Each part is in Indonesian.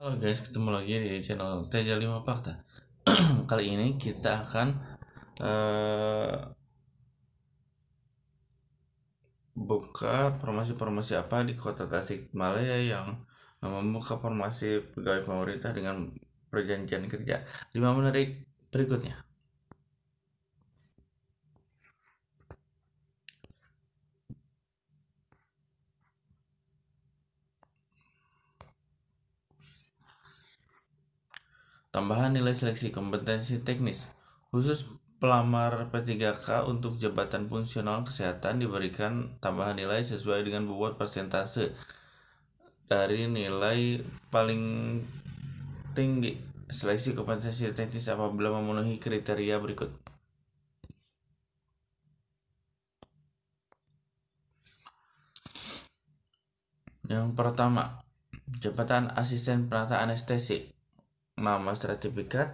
Halo guys, ketemu lagi di channel Teja 5 Fakta. Kali ini kita akan eh, buka formasi-formasi apa di kota Tasikmalaya yang membuka formasi pegawai pemerintah dengan perjanjian kerja. 5 menarik berikutnya. Tambahan nilai seleksi kompetensi teknis khusus pelamar P3K untuk jabatan fungsional kesehatan diberikan tambahan nilai sesuai dengan bobot persentase dari nilai paling tinggi. Seleksi kompetensi teknis apabila memenuhi kriteria berikut. Yang pertama, jabatan asisten penata anestesi. Nama sertifikat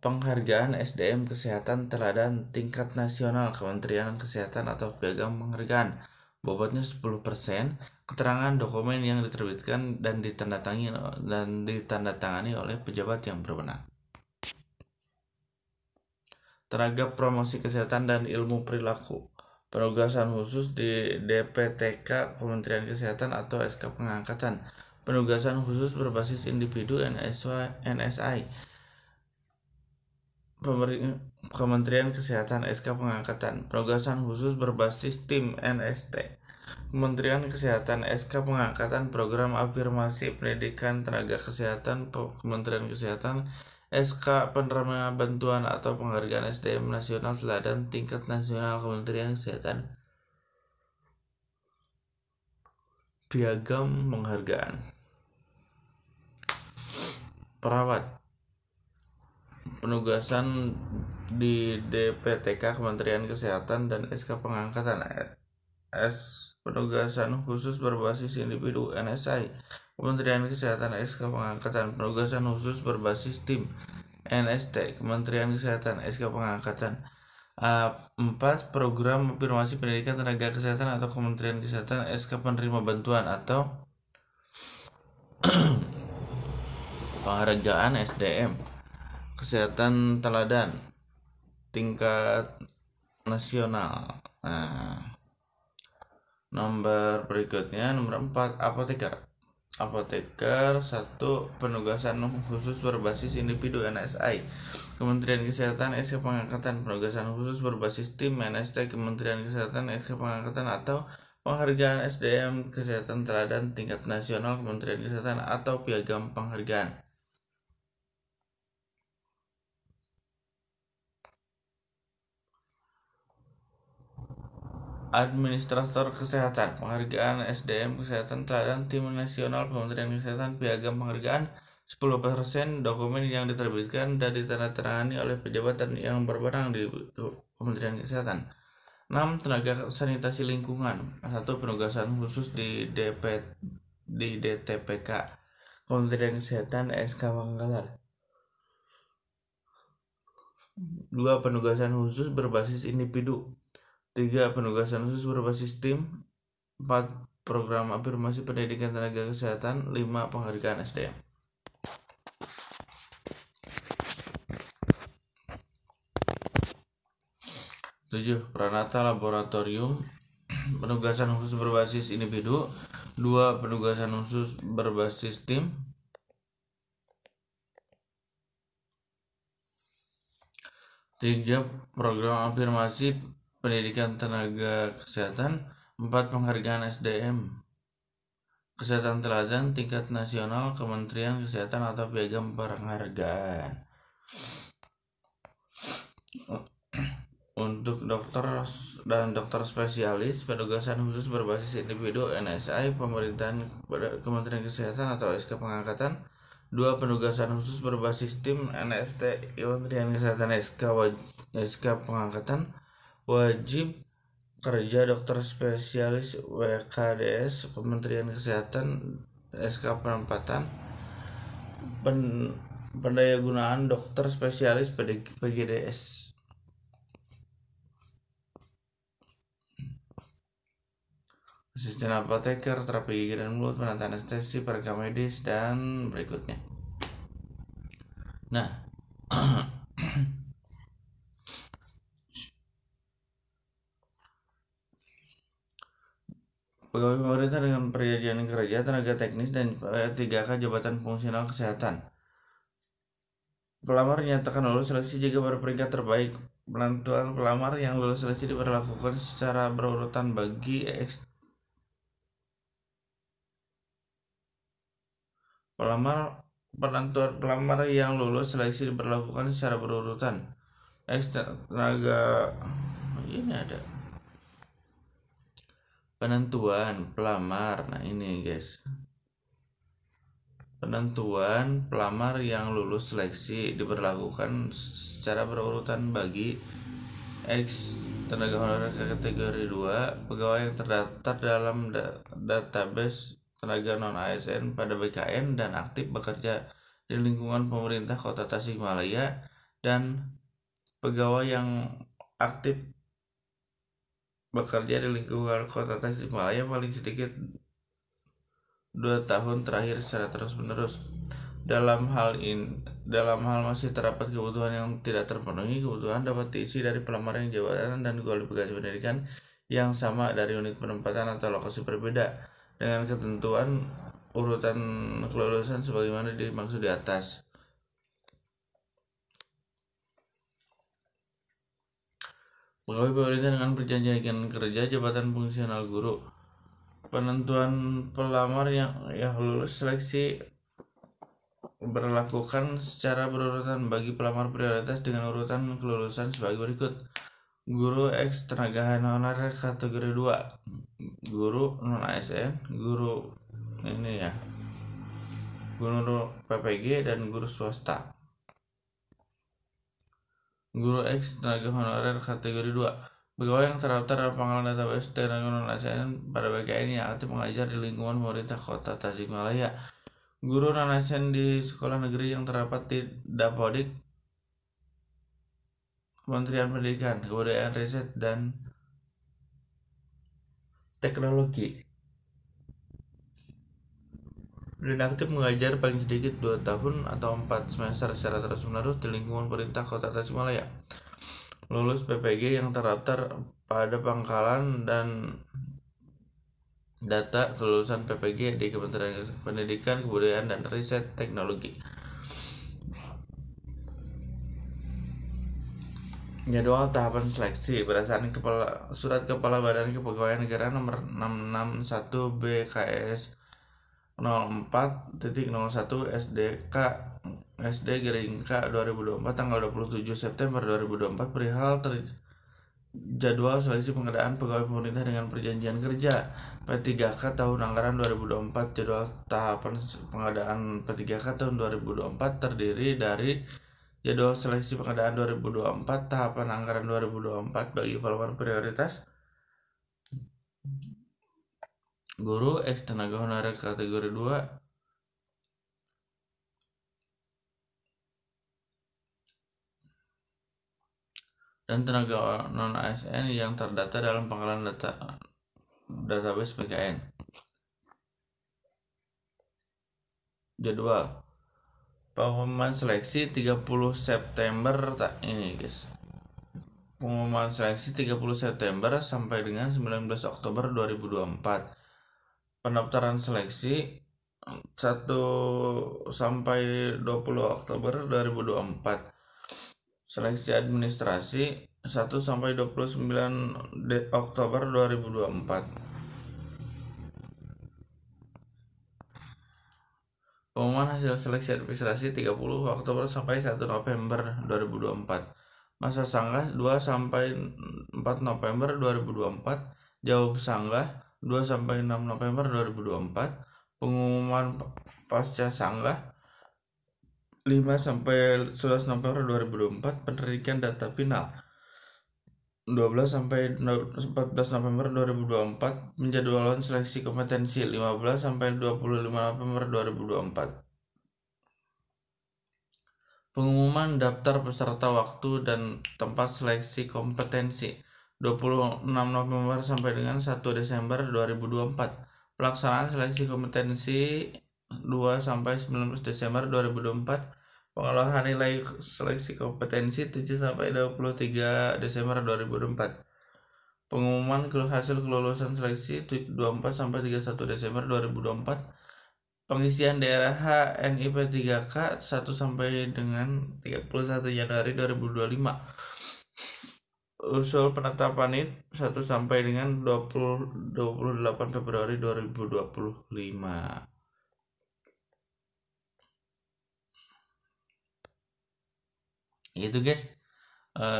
penghargaan SDM Kesehatan Teladan tingkat nasional Kementerian Kesehatan atau piagam penghargaan. Bobotnya 10%. Keterangan dokumen yang diterbitkan dan ditandatangani oleh pejabat yang berwenang. Tenaga promosi kesehatan dan ilmu perilaku. Penugasan khusus di DPTK Kementerian Kesehatan atau SK pengangkatan. Penugasan khusus berbasis individu NSI. Kementerian Kesehatan SK pengangkatan. Penugasan khusus berbasis tim NST. Kementerian Kesehatan SK pengangkatan program afirmasi pendidikan tenaga kesehatan. Kementerian Kesehatan SK penerima bantuan atau penghargaan SDM nasional teladan tingkat nasional Kementerian Kesehatan. Piagam penghargaan. Perawat. Penugasan di DPTK Kementerian Kesehatan dan SK pengangkatan. Penugasan khusus berbasis individu NSI. Kementerian Kesehatan SK pengangkatan. Penugasan khusus berbasis tim NST. Kementerian Kesehatan SK pengangkatan. 4. Program afirmasi pendidikan tenaga kesehatan atau Kementerian Kesehatan SK penerima bantuan atau penghargaan SDM Kesehatan Teladan tingkat nasional. Nomor berikutnya, nomor 4, apoteker. Apoteker 1. Penugasan khusus berbasis individu NSI. Kementerian Kesehatan SK pengangkatan. Penugasan khusus berbasis tim NST. Kementerian Kesehatan SK pengangkatan atau penghargaan SDM Kesehatan Teladan tingkat nasional Kementerian Kesehatan atau piagam penghargaan. Administrator Kesehatan. Penghargaan SDM Kesehatan Teladan Tim Nasional Kementerian Kesehatan. Piagam penghargaan 10%. Dokumen yang diterbitkan dan ditandatangani oleh pejabat yang berwenang di Kementerian Kesehatan. 6. Tenaga sanitasi lingkungan. 1. Penugasan khusus di DTPK Kementerian Kesehatan SK Manggalar. 2. Penugasan khusus berbasis individu. 3. Penugasan khusus berbasis tim. 4. Program afirmasi pendidikan tenaga kesehatan. 5. Penghargaan SDM. 7. Pranata laboratorium. Penugasan khusus berbasis individu. 2. Penugasan khusus berbasis tim. 3. Program afirmasi pendidikan tenaga kesehatan. 4. Penghargaan SDM Kesehatan Teladan tingkat nasional Kementerian Kesehatan atau piagam penghargaan. Untuk dokter dan dokter spesialis, penugasan khusus berbasis individu NSI pemerintahan Kementerian Kesehatan atau SK pengangkatan. 2. Penugasan khusus berbasis tim NST Kementerian Kesehatan SK pengangkatan. Wajib kerja dokter spesialis WKDS Kementerian Kesehatan SK penempatan. Pendayagunaan dokter spesialis PGDS asisten apoteker, terapi gigi dan mulut, penataan anestesi, perekam medis, dan berikutnya. Nah, pegawai pemerintah dengan perjanjian kerja, tenaga teknis, dan 3K jabatan fungsional kesehatan. Pelamar nyatakan lulus seleksi jika berperingkat terbaik. Penentuan pelamar yang lulus seleksi diberlakukan secara berurutan bagi penentuan pelamar yang lulus seleksi diberlakukan secara berurutan. Tenaga ini ada penentuan pelamar. Nah ini guys, penentuan pelamar yang lulus seleksi diberlakukan secara berurutan bagi tenaga honorer kategori 2, pegawai yang terdaftar dalam database tenaga non-ASN pada BKN dan aktif bekerja di lingkungan pemerintah Kota Tasikmalaya, dan pegawai yang aktif bekerja di lingkungan Kota Tasikmalaya paling sedikit 2 tahun terakhir secara terus-menerus. Dalam hal masih terdapat kebutuhan yang tidak terpenuhi, kebutuhan dapat diisi dari pelamar yang jabatan dan kualifikasi pendidikan yang sama dari unit penempatan atau lokasi berbeda dengan ketentuan urutan kelulusan sebagaimana dimaksud di atas. Pegawai pemerintah dengan perjanjian kerja, jabatan fungsional guru. Penentuan pelamar yang lulus seleksi berlakukan secara berurutan bagi pelamar prioritas dengan urutan kelulusan sebagai berikut. Guru X tenaga honorer kategori 2, guru non-ASN, guru guru PPG, dan guru swasta. Guru X tenaga honorer kategori 2, pegawai yang terdaftar dalam pangkalan database tenaga non-ASN pada BKN yang aktif mengajar di lingkungan pemerintah Kota Tasikmalaya. Guru non-ASN di sekolah negeri yang terdapat di Dapodik Kementerian Pendidikan, Kebudayaan, Riset, dan Teknologi, dan aktif mengajar paling sedikit 2 tahun atau 4 semester secara terus-menerus di lingkungan pemerintah Kota Tasikmalaya. Lulus PPG yang terdaftar pada pangkalan dan data kelulusan PPG di Kementerian Pendidikan, Kebudayaan, dan Riset Teknologi. Jadwal tahapan seleksi berdasarkan Surat Kepala Badan Kepegawaian Negara nomor 661 BKS 04.01 SDK SD Garing K 2024 tanggal 27 September 2024 perihal jadwal seleksi pengadaan pegawai pemerintah dengan perjanjian kerja P3K tahun anggaran 2024. Jadwal tahapan pengadaan P3K tahun 2024 terdiri dari jadwal seleksi pengadaan 2024, tahapan anggaran 2024 bagi pelamar prioritas guru X tenaga honorer kategori 2, dan tenaga non-ASN yang terdata dalam pangkalan database PKN. Jadwal pengumuman seleksi 30 September ini guys. Pengumuman seleksi 30 September sampai dengan 19 Oktober 2024. Pendaftaran seleksi 1 sampai 20 Oktober 2024. Seleksi administrasi 1 sampai 29 Oktober 2024. Pengumuman hasil seleksi administrasi 30 Oktober sampai 1 November 2024. Masa sanggah 2 sampai 4 November 2024. Jawab sanggah 2 sampai 6 November 2024. Pengumuman pasca sanggah 5 sampai 11 November 2024. Penerimaan data final 12 sampai 14 November 2024. Penjadwalan seleksi kompetensi 15 sampai 25 November 2024. Pengumuman daftar peserta waktu dan tempat seleksi kompetensi 26 November sampai dengan 1 Desember 2024. Pelaksanaan seleksi kompetensi 2 sampai 19 Desember 2024. Pengolahan nilai seleksi kompetensi 7 sampai 23 Desember 2024. Pengumuman hasil kelulusan seleksi 24 sampai 31 Desember 2024. Pengisian daerah HNIP 3K 1 sampai dengan 31 Januari 2025. Usul penetapan NIT 1 sampai dengan 28 Februari 2025. Itu guys,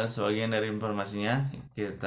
sebagian dari informasinya. Kita